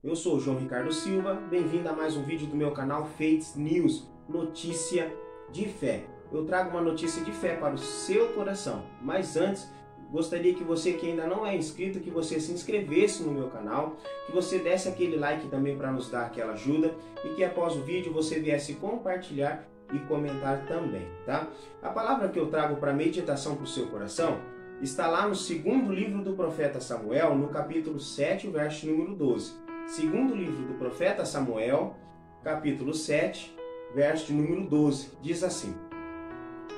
Eu sou o João Ricardo Silva, bem-vindo a mais um vídeo do meu canal Faith News, notícia de fé. Eu trago uma notícia de fé para o seu coração, mas antes, gostaria que você que ainda não é inscrito, que você se inscrevesse no meu canal, que você desse aquele like também para nos dar aquela ajuda e que após o vídeo você viesse compartilhar e comentar também, tá? A palavra que eu trago para meditação para o seu coração está lá no segundo livro do profeta Samuel, no capítulo 7, verso número 12. Segundo livro do profeta Samuel, capítulo 7, verso de número 12, diz assim: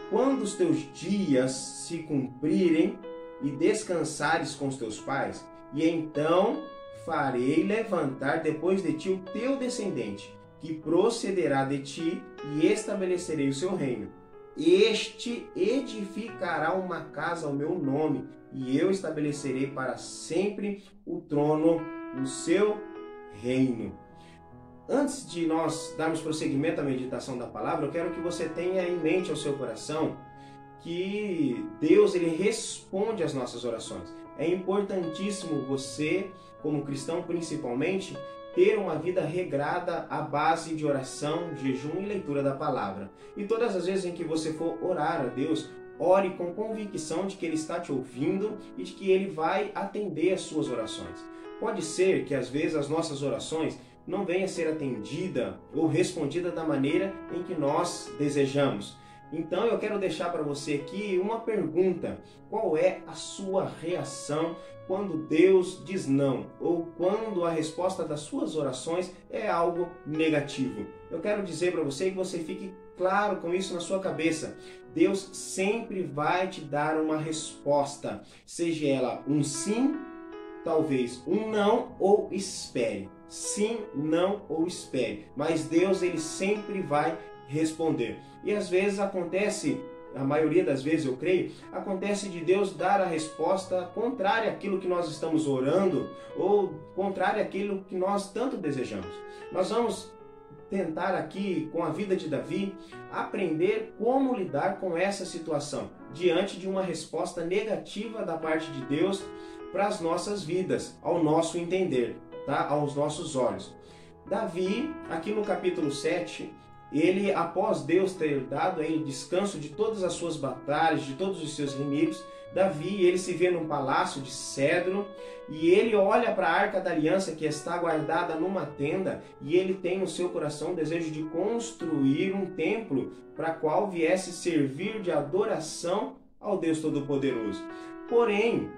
Quando os teus dias se cumprirem e descansares com os teus pais, e então farei levantar depois de ti o teu descendente, que procederá de ti, e estabelecerei o seu reino. Este edificará uma casa ao meu nome, e eu estabelecerei para sempre o trono no seu reino. Antes de nós darmos prosseguimento à meditação da palavra, eu quero que você tenha em mente ao seu coração que Deus ele responde às nossas orações. É importantíssimo você, como cristão principalmente, ter uma vida regrada à base de oração, jejum e leitura da palavra. E todas as vezes em que você for orar a Deus, ore com convicção de que Ele está te ouvindo e de que Ele vai atender as suas orações. Pode ser que às vezes as nossas orações não venham a ser atendida ou respondida da maneira em que nós desejamos. Então eu quero deixar para você aqui uma pergunta: qual é a sua reação quando Deus diz não, ou quando a resposta das suas orações é algo negativo? Eu quero dizer para você que você fique claro com isso na sua cabeça. Deus sempre vai te dar uma resposta, seja ela um sim, talvez um não, ou espere. Sim, não ou espere. Mas Deus ele sempre vai responder. E às vezes acontece, a maioria das vezes eu creio, acontece de Deus dar a resposta contrária àquilo que nós estamos orando ou contrária àquilo que nós tanto desejamos. Nós vamos tentar aqui, com a vida de Davi, aprender como lidar com essa situação diante de uma resposta negativa da parte de Deus para as nossas vidas, ao nosso entender, tá? Aos nossos olhos. Davi, aqui no capítulo 7, ele, após Deus ter dado a ele descanso de todas as suas batalhas, de todos os seus inimigos, Davi, ele se vê num palácio de cedro e ele olha para a Arca da Aliança que está guardada numa tenda e ele tem no seu coração o desejo de construir um templo para qual viesse servir de adoração ao Deus Todo-Poderoso. Porém,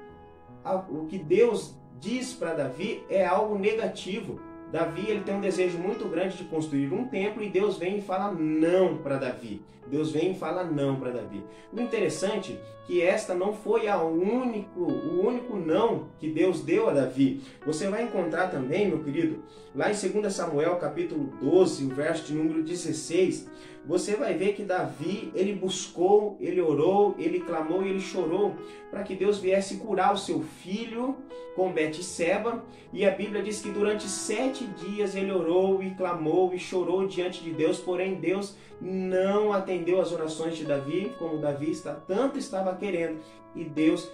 o que Deus diz para Davi é algo negativo. Davi ele tem um desejo muito grande de construir um templo e Deus vem e fala não para Davi. Deus vem e fala não para Davi. O interessante é que esta não foi o único não que Deus deu a Davi. Você vai encontrar também, meu querido, lá em 2 Samuel capítulo 12, o verso de número 16, você vai ver que Davi, ele buscou, ele orou, ele clamou e ele chorou para que Deus viesse curar o seu filho com Betseba. E a Bíblia diz que durante 7 dias ele orou e clamou e chorou diante de Deus, porém Deus não atendeu as orações de Davi, como Davi tanto estava querendo, e Deus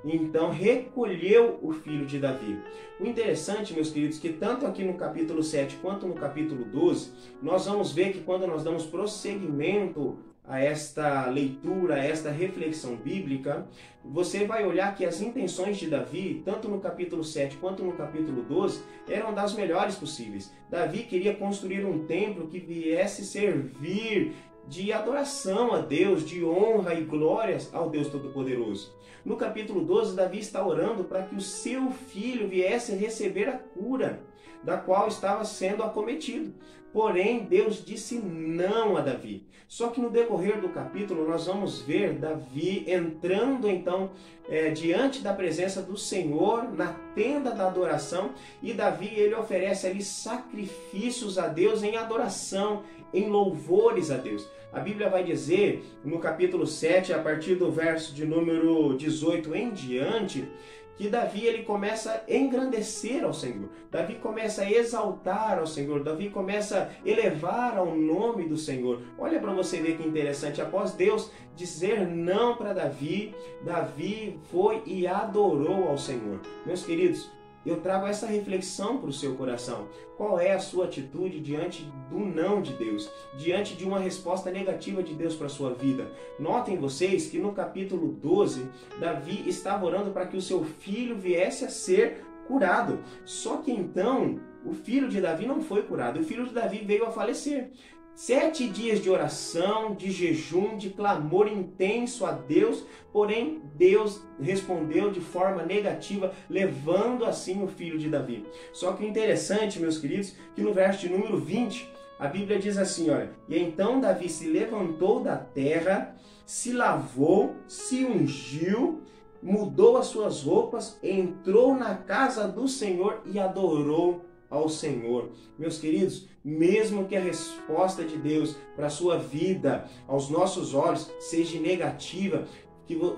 então recolheu o filho de Davi. O interessante, meus queridos, que tanto aqui no capítulo 7 quanto no capítulo 12, nós vamos ver que quando nós damos prosseguimento a esta leitura, a esta reflexão bíblica, você vai olhar que as intenções de Davi, tanto no capítulo 7 quanto no capítulo 12, eram das melhores possíveis. Davi queria construir um templo que viesse servir de adoração a Deus, de honra e glórias ao Deus Todo-Poderoso. No capítulo 12, Davi está orando para que o seu filho viesse receber a cura da qual estava sendo acometido. Porém, Deus disse não a Davi. Só que no decorrer do capítulo nós vamos ver Davi entrando então diante da presença do Senhor na tenda da adoração, e Davi ele oferece ali sacrifícios a Deus em adoração, em louvores a Deus. A Bíblia vai dizer no capítulo 7, a partir do verso de número 18 em diante, que Davi ele começa a engrandecer ao Senhor. Davi começa a exaltar ao Senhor. Davi começa a elevar ao nome do Senhor. Olha para você ver que interessante. Após Deus dizer não para Davi, Davi foi e adorou ao Senhor. Meus queridos, eu trago essa reflexão para o seu coração. Qual é a sua atitude diante do não de Deus? Diante de uma resposta negativa de Deus para a sua vida? Notem vocês que no capítulo 12, Davi estava orando para que o seu filho viesse a ser curado. Só que então, o filho de Davi não foi curado. O filho de Davi veio a falecer. 7 dias de oração, de jejum, de clamor intenso a Deus, porém Deus respondeu de forma negativa, levando assim o filho de Davi. Só que o interessante, meus queridos, que no verso de número 20, a Bíblia diz assim, olha, e então Davi se levantou da terra, se lavou, se ungiu, mudou as suas roupas, entrou na casa do Senhor e adorou ao Senhor. Meus queridos, mesmo que a resposta de Deus para a sua vida, aos nossos olhos, seja negativa,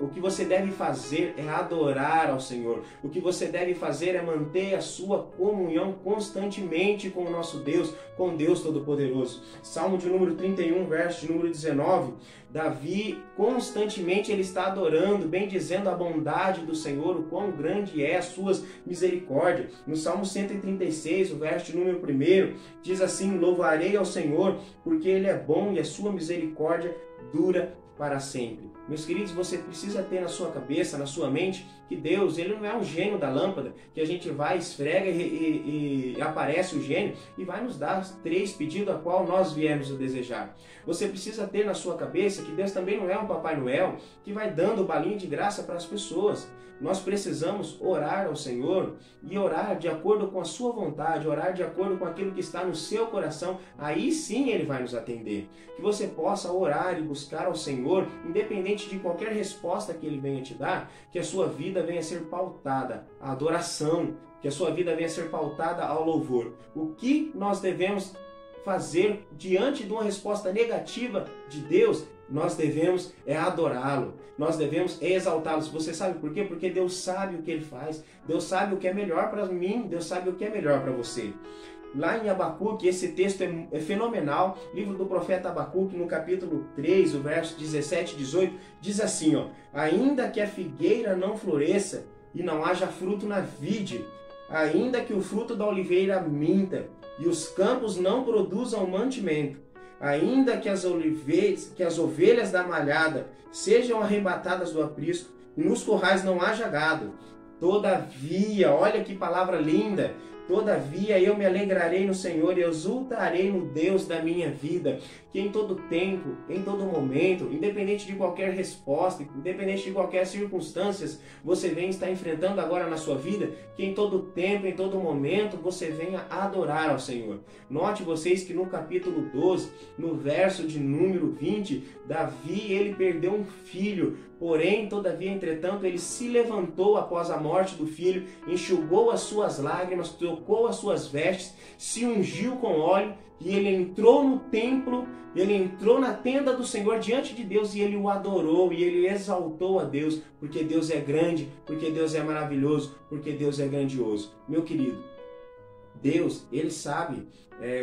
o que você deve fazer é adorar ao Senhor. O que você deve fazer é manter a sua comunhão constantemente com o nosso Deus, com Deus Todo-Poderoso. Salmo de número 31, verso de número 19. Davi, constantemente ele está adorando, bendizendo a bondade do Senhor, o quão grande é as suas misericórdias. No Salmo 136, o verso de número 1, diz assim, louvarei ao Senhor, porque Ele é bom e a sua misericórdia dura para sempre. Meus queridos, você precisa ter na sua cabeça, na sua mente, que Deus, Ele não é um gênio da lâmpada, que a gente vai, esfrega e aparece o gênio e vai nos dar 3 pedidos a qual nós viemos a desejar. Você precisa ter na sua cabeça que Deus também não é um Papai Noel que vai dando balinha de graça para as pessoas. Nós precisamos orar ao Senhor e orar de acordo com a sua vontade, orar de acordo com aquilo que está no seu coração, aí sim Ele vai nos atender. Que você possa orar e buscar ao Senhor, independente de qualquer resposta que Ele venha te dar, que a sua vida venha a ser pautada à adoração, que a sua vida venha a ser pautada ao louvor. O que nós devemos fazer diante de uma resposta negativa de Deus? Nós devemos adorá-lo, nós devemos exaltá-lo. Você sabe por quê? Porque Deus sabe o que Ele faz, Deus sabe o que é melhor para mim, Deus sabe o que é melhor para você. Lá em Abacuque, esse texto é fenomenal, livro do profeta Abacuque, no capítulo 3, o verso 17 e 18, diz assim, ó, ainda que a figueira não floresça e não haja fruto na vide, ainda que o fruto da oliveira minta e os campos não produzam mantimento, ainda que as ovelhas da malhada sejam arrebatadas do aprisco e nos currais não haja gado, todavia, olha que palavra linda, todavia eu me alegrarei no Senhor e exultarei no Deus da minha vida, que em todo tempo, em todo momento, independente de qualquer resposta, independente de qualquer circunstâncias você venha estar enfrentando agora na sua vida, que em todo tempo, em todo momento, você venha adorar ao Senhor. Note vocês que no capítulo 12, no verso de número 20, Davi, ele perdeu um filho, porém, todavia, entretanto, ele se levantou após a morte do filho, enxugou as suas lágrimas, trocou as suas vestes, se ungiu com óleo, e ele entrou no templo, ele entrou na tenda do Senhor diante de Deus e ele o adorou e ele exaltou a Deus, porque Deus é grande, porque Deus é maravilhoso, porque Deus é grandioso. Meu querido, Deus, Ele sabe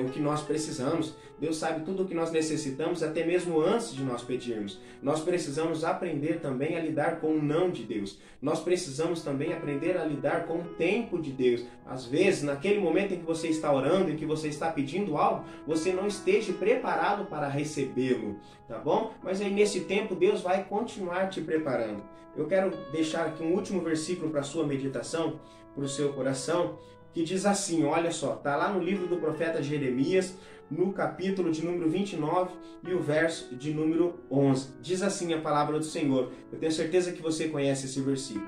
o que nós precisamos, Deus sabe tudo o que nós necessitamos, até mesmo antes de nós pedirmos. Nós precisamos aprender também a lidar com o não de Deus. Nós precisamos também aprender a lidar com o tempo de Deus. Às vezes, naquele momento em que você está orando, em que você está pedindo algo, você não esteja preparado para recebê-lo, tá bom? Mas aí nesse tempo Deus vai continuar te preparando. Eu quero deixar aqui um último versículo para a sua meditação, para o seu coração, que diz assim, olha só, está lá no livro do profeta Jeremias, no capítulo de número 29 e o verso de número 11. Diz assim a palavra do Senhor. Eu tenho certeza que você conhece esse versículo.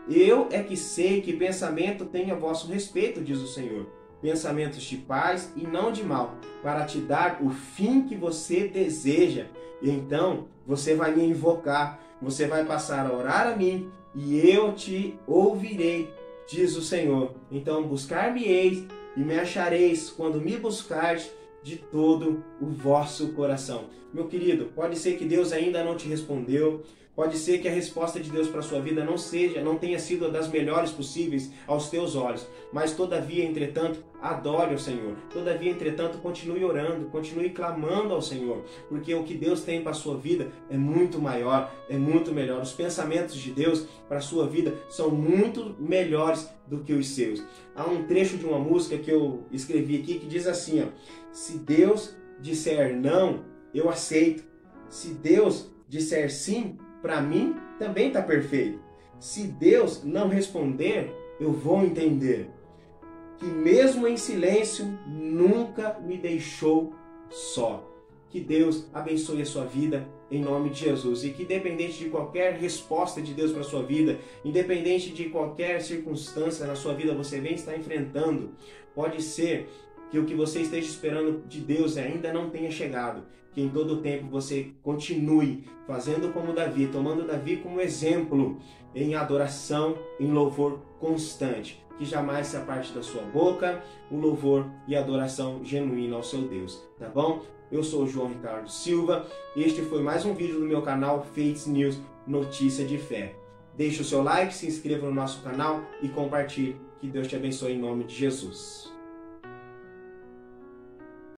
Eu é que sei que pensamento tem a vosso respeito, diz o Senhor. Pensamentos de paz e não de mal, para te dar o fim que você deseja. E então você vai me invocar, você vai passar a orar a mim e eu te ouvirei, diz o Senhor. Então buscar-me-eis e me achareis quando me buscardes de todo o vosso coração. Meu querido, pode ser que Deus ainda não te respondeu, Pode ser que a resposta de Deus para a sua vida não tenha sido das melhores possíveis aos teus olhos, mas todavia, entretanto, adore ao Senhor. Todavia, entretanto, continue orando, continue clamando ao Senhor, porque o que Deus tem para a sua vida é muito maior, é muito melhor. Os pensamentos de Deus para a sua vida são muito melhores do que os seus. Há um trecho de uma música que eu escrevi aqui que diz assim, ó: se Deus disser não, eu aceito. Se Deus disser sim, para mim também está perfeito. Se Deus não responder, eu vou entender que mesmo em silêncio nunca me deixou só. Que Deus abençoe a sua vida em nome de Jesus, e que independente de qualquer resposta de Deus para a sua vida, independente de qualquer circunstância na sua vida você vem estar enfrentando, pode ser que o que você esteja esperando de Deus ainda não tenha chegado, que em todo o tempo você continue fazendo como Davi, tomando Davi como exemplo em adoração, em louvor constante, que jamais se aparte da sua boca o louvor e adoração genuína ao seu Deus, tá bom? Eu sou o João Ricardo Silva e este foi mais um vídeo do meu canal Faith News Notícia de Fé. Deixe o seu like, se inscreva no nosso canal e compartilhe. Que Deus te abençoe em nome de Jesus.